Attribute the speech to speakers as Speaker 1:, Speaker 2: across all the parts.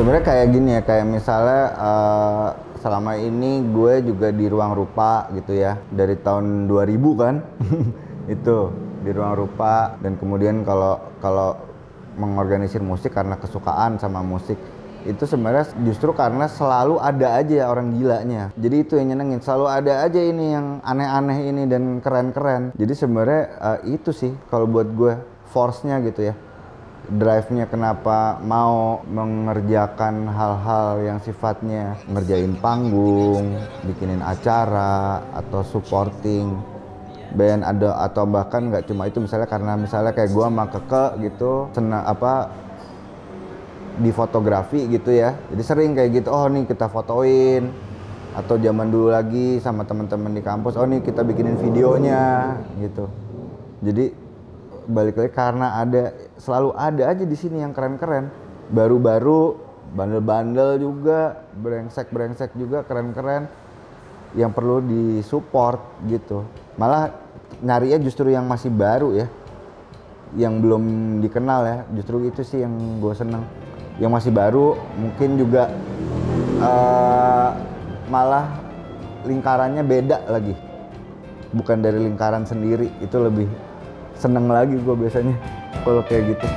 Speaker 1: Sebenarnya kayak gini ya, kayak misalnya selama ini gue juga di Ruang Rupa gitu ya, dari tahun 2000 kan. Itu di Ruang Rupa, dan kemudian kalau mengorganisir musik karena kesukaan sama musik itu sebenarnya justru karena selalu ada aja orang gilanya. Jadi itu yang nyenengin, selalu ada aja ini yang aneh-aneh ini dan keren-keren. Jadi sebenarnya itu sih kalau buat gue force-nya gitu ya, drive-nya kenapa mau mengerjakan hal-hal yang sifatnya ngerjain panggung, bikinin acara atau supporting band, ada atau bahkan nggak cuma itu, misalnya karena misalnya kayak gua sama Keke gitu di fotografi gitu ya, jadi sering kayak gitu, oh nih kita fotoin, atau zaman dulu lagi sama teman-teman di kampus, oh nih kita bikinin videonya gitu. Jadi balik lagi karena selalu ada aja di sini yang keren-keren, baru-baru, bandel-bandel juga, brengsek juga keren-keren, yang perlu disupport gitu. Malah nyarinya justru yang masih baru ya, yang belum dikenal ya, justru itu sih yang gue seneng. Yang masih baru mungkin juga malah lingkarannya beda lagi, bukan dari lingkaran sendiri, itu lebih seneng lagi gue biasanya kalau kayak gitu.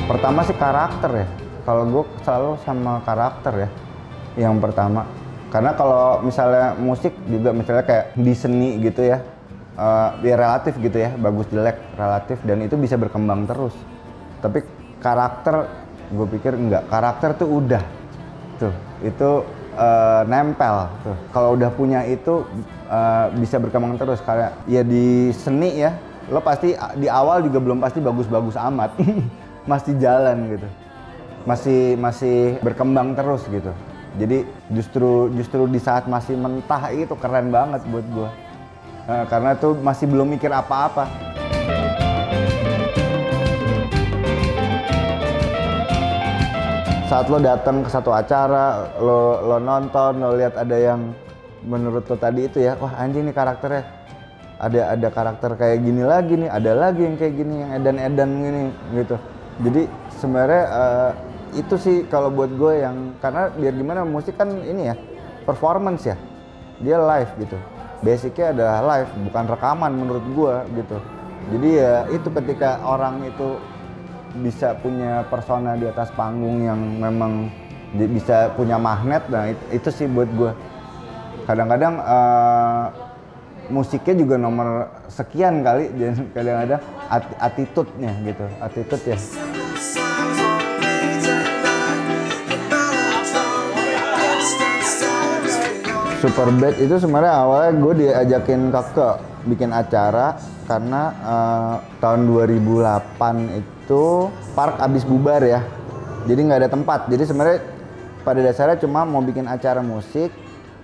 Speaker 1: Pertama sih karakter ya, kalau gue selalu sama karakter ya yang pertama. Karena kalau misalnya musik juga, misalnya kayak di seni gitu ya, ya relatif gitu ya, bagus jelek relatif, dan itu bisa berkembang terus. Tapi karakter gue pikir enggak, karakter tuh udah tuh, itu nempel tuh. Kalau udah punya itu bisa berkembang terus. Kayak ya di seni ya, lo pasti di awal juga belum pasti bagus-bagus amat. Masih jalan gitu, masih berkembang terus gitu. Jadi justru di saat masih mentah itu keren banget buat gue, karena tuh masih belum mikir apa-apa. Saat lo datang ke satu acara, lo nonton, lo lihat ada yang menurut lo tadi itu ya, wah anjing nih karakternya, ada karakter kayak gini lagi nih, ada lagi yang kayak gini, yang edan-edan gini gitu. Jadi sebenarnya itu sih kalau buat gue yang, karena biar gimana, musik kan ini ya performance ya, dia live gitu, basicnya adalah live, bukan rekaman menurut gue gitu. Jadi ya itu ketika orang itu bisa punya persona di atas panggung yang memang bisa punya magnet, nah itu sih buat gue. Kadang-kadang musiknya juga nomor sekian kali, dan kadang-kadang attitude-nya gitu, attitude ya. Superbad itu sebenarnya awalnya gue diajakin Keke bikin acara karena tahun 2008 itu Park abis bubar ya, jadi nggak ada tempat. Jadi sebenarnya pada dasarnya cuma mau bikin acara musik,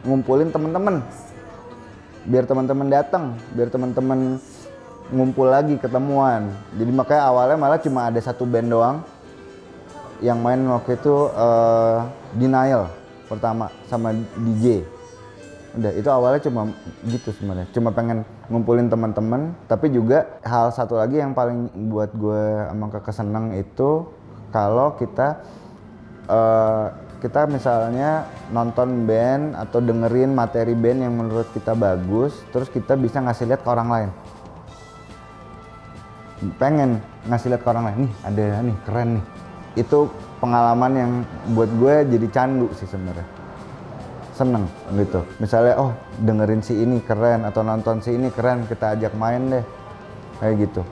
Speaker 1: ngumpulin temen-temen, biar teman-teman datang, biar teman-teman ngumpul lagi, ketemuan. Jadi makanya awalnya malah cuma ada satu band doang yang main waktu itu, Denial pertama sama DJ. Udah, itu awalnya cuma gitu sebenarnya, cuma pengen ngumpulin teman-teman. Tapi juga hal satu lagi yang paling buat gue emang keseneng itu kalau kita misalnya nonton band atau dengerin materi band yang menurut kita bagus, terus kita bisa ngasih lihat ke orang lain. Pengen ngasih lihat ke orang lain, nih ada nih keren nih. Itu pengalaman yang buat gue jadi candu sih sebenarnya. Seneng gitu. Misalnya, oh dengerin si ini keren, atau nonton si ini keren, kita ajak main deh. Kayak gitu.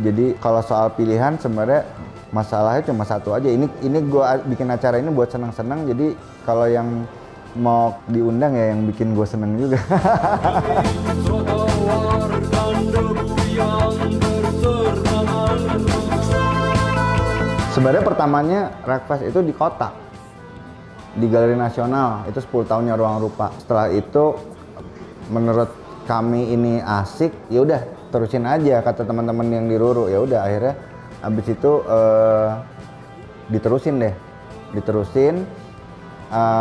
Speaker 1: Jadi kalau soal pilihan sebenarnya masalahnya cuma satu aja. Ini gue bikin acara ini buat seneng-seneng. Jadi kalau yang mau diundang ya yang bikin gue seneng juga. Sebenarnya pertamanya Rockfest itu di kota, di Galeri Nasional, itu 10 tahunnya Ruang Rupa. Setelah itu menurut kami ini asik, ya udah terusin aja kata teman-teman yang di Ruru. Ya udah akhirnya abis itu diterusin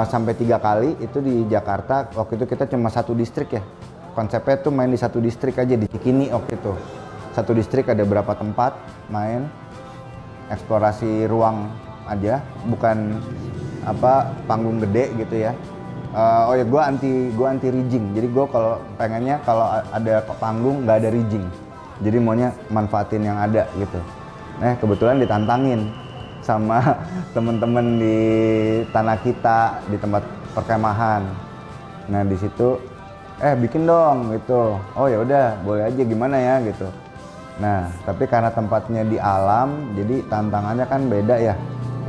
Speaker 1: sampai 3 kali itu di Jakarta. Waktu itu kita cuma satu distrik ya, konsepnya tuh main di satu distrik aja, di Cikini waktu itu. Satu distrik ada berapa tempat main, eksplorasi ruang aja, bukan panggung gede gitu ya. Oh ya, gue anti rigging. Jadi gue kalau pengennya kalau ada panggung nggak ada rigging. Jadi maunya manfaatin yang ada gitu. Kebetulan ditantangin sama temen-temen di Tanah Kita di tempat perkemahan. Nah di situ bikin dong gitu. Oh ya udah, boleh aja, gimana ya gitu. Nah tapi karena tempatnya di alam, jadi tantangannya kan beda ya.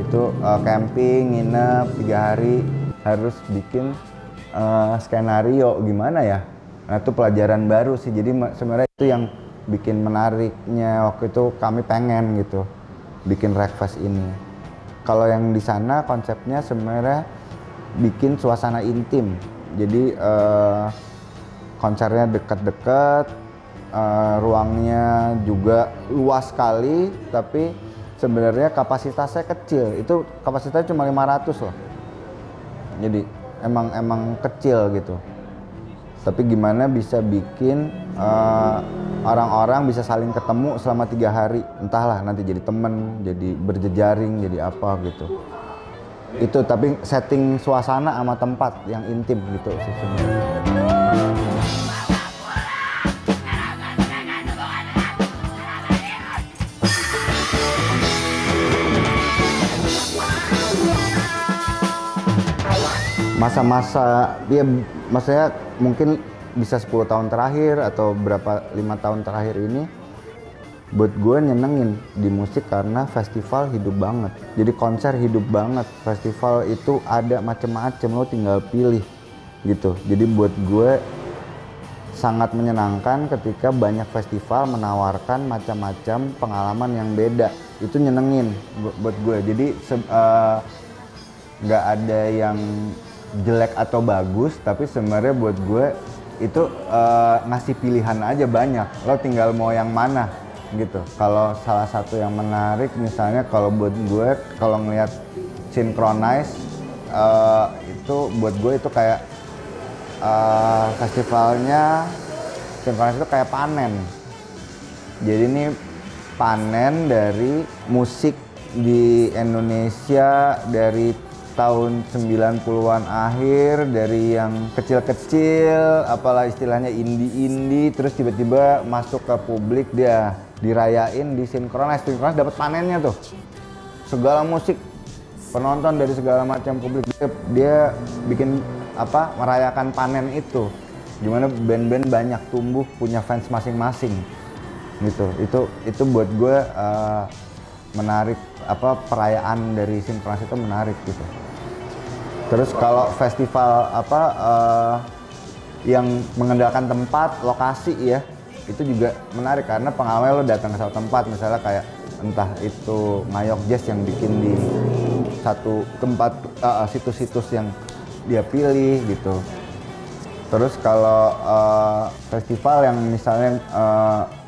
Speaker 1: Itu camping, nginep 3 hari, harus bikin skenario gimana ya. Nah itu pelajaran baru sih. Jadi sebenarnya itu yang bikin menariknya waktu itu, kami pengen gitu bikin Wreckfest ini. Kalau yang di sana konsepnya sebenarnya bikin suasana intim. Jadi konsernya dekat-dekat, ruangnya juga luas sekali, tapi sebenarnya kapasitasnya kecil. Itu kapasitasnya cuma 500 loh. Jadi emang kecil gitu. Tapi gimana bisa bikin orang-orang bisa saling ketemu selama 3 hari, entahlah nanti jadi temen, jadi berjejaring, jadi apa gitu. Itu tapi setting suasana sama tempat yang intim gitu sih sebenarnya. Masa-masa dia maksudnya mungkin bisa 10 tahun terakhir atau 5 tahun terakhir ini buat gue nyenengin di musik karena festival hidup banget. Jadi konser hidup banget, festival itu ada macem-macem, lo tinggal pilih gitu. Jadi buat gue sangat menyenangkan ketika banyak festival menawarkan macam-macam pengalaman yang beda. Itu nyenengin buat gue. Jadi nggak ada yang jelek atau bagus, tapi sebenarnya buat gue itu ngasih pilihan aja banyak, lo tinggal mau yang mana gitu. Kalau salah satu yang menarik misalnya kalau buat gue, kalau ngelihat Synchronize itu buat gue itu kayak festivalnya Synchronize itu kayak panen. Jadi ini panen dari musik di Indonesia dari tahun 90-an akhir, dari yang kecil-kecil, apalah istilahnya indie-indie, terus tiba-tiba masuk ke publik, dia dirayain di Synchronize. Synchronize dapat panennya tuh, segala musik, penonton dari segala macam publik, dia bikin merayakan panen itu. Gimana band-band banyak tumbuh punya fans masing-masing gitu. Itu buat gue menarik, perayaan dari Synchronize itu menarik gitu. Terus kalau festival yang mengandalkan tempat, lokasi ya, itu juga menarik karena pengalaman lo datang ke satu tempat, misalnya kayak entah itu Ngayok Jazz yang bikin di satu tempat, situs-situs yang dia pilih gitu. Terus kalau festival yang misalnya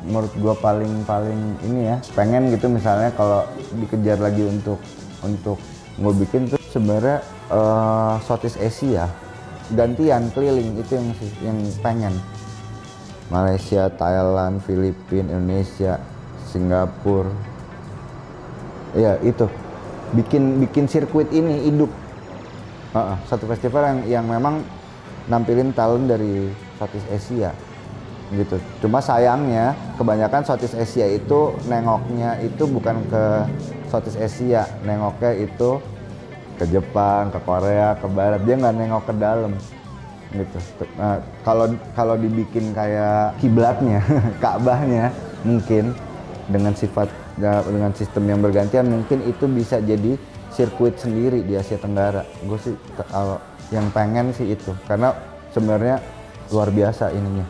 Speaker 1: menurut gua paling ini ya, pengen gitu misalnya kalau dikejar lagi untuk gue bikin tuh sebenarnya Southeast Asia gantian keliling, itu yang pengen. Malaysia, Thailand, Filipina, Indonesia, Singapura. Ya itu bikin sirkuit ini hidup. Satu festival yang memang nampilin talent dari Southeast Asia gitu. Cuma sayangnya kebanyakan Southeast Asia itu nengoknya itu bukan ke Southeast Asia, nengoknya itu ke Jepang, ke Korea, ke Barat. Dia nggak nengok ke dalam gitu. Nah, kalau dibikin kayak kiblatnya, Ka'bahnya mungkin dengan sistem yang bergantian, mungkin itu bisa jadi sirkuit sendiri di Asia Tenggara. Gue sih kalau yang pengen sih itu, karena sebenarnya luar biasa ininya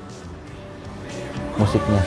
Speaker 1: musiknya.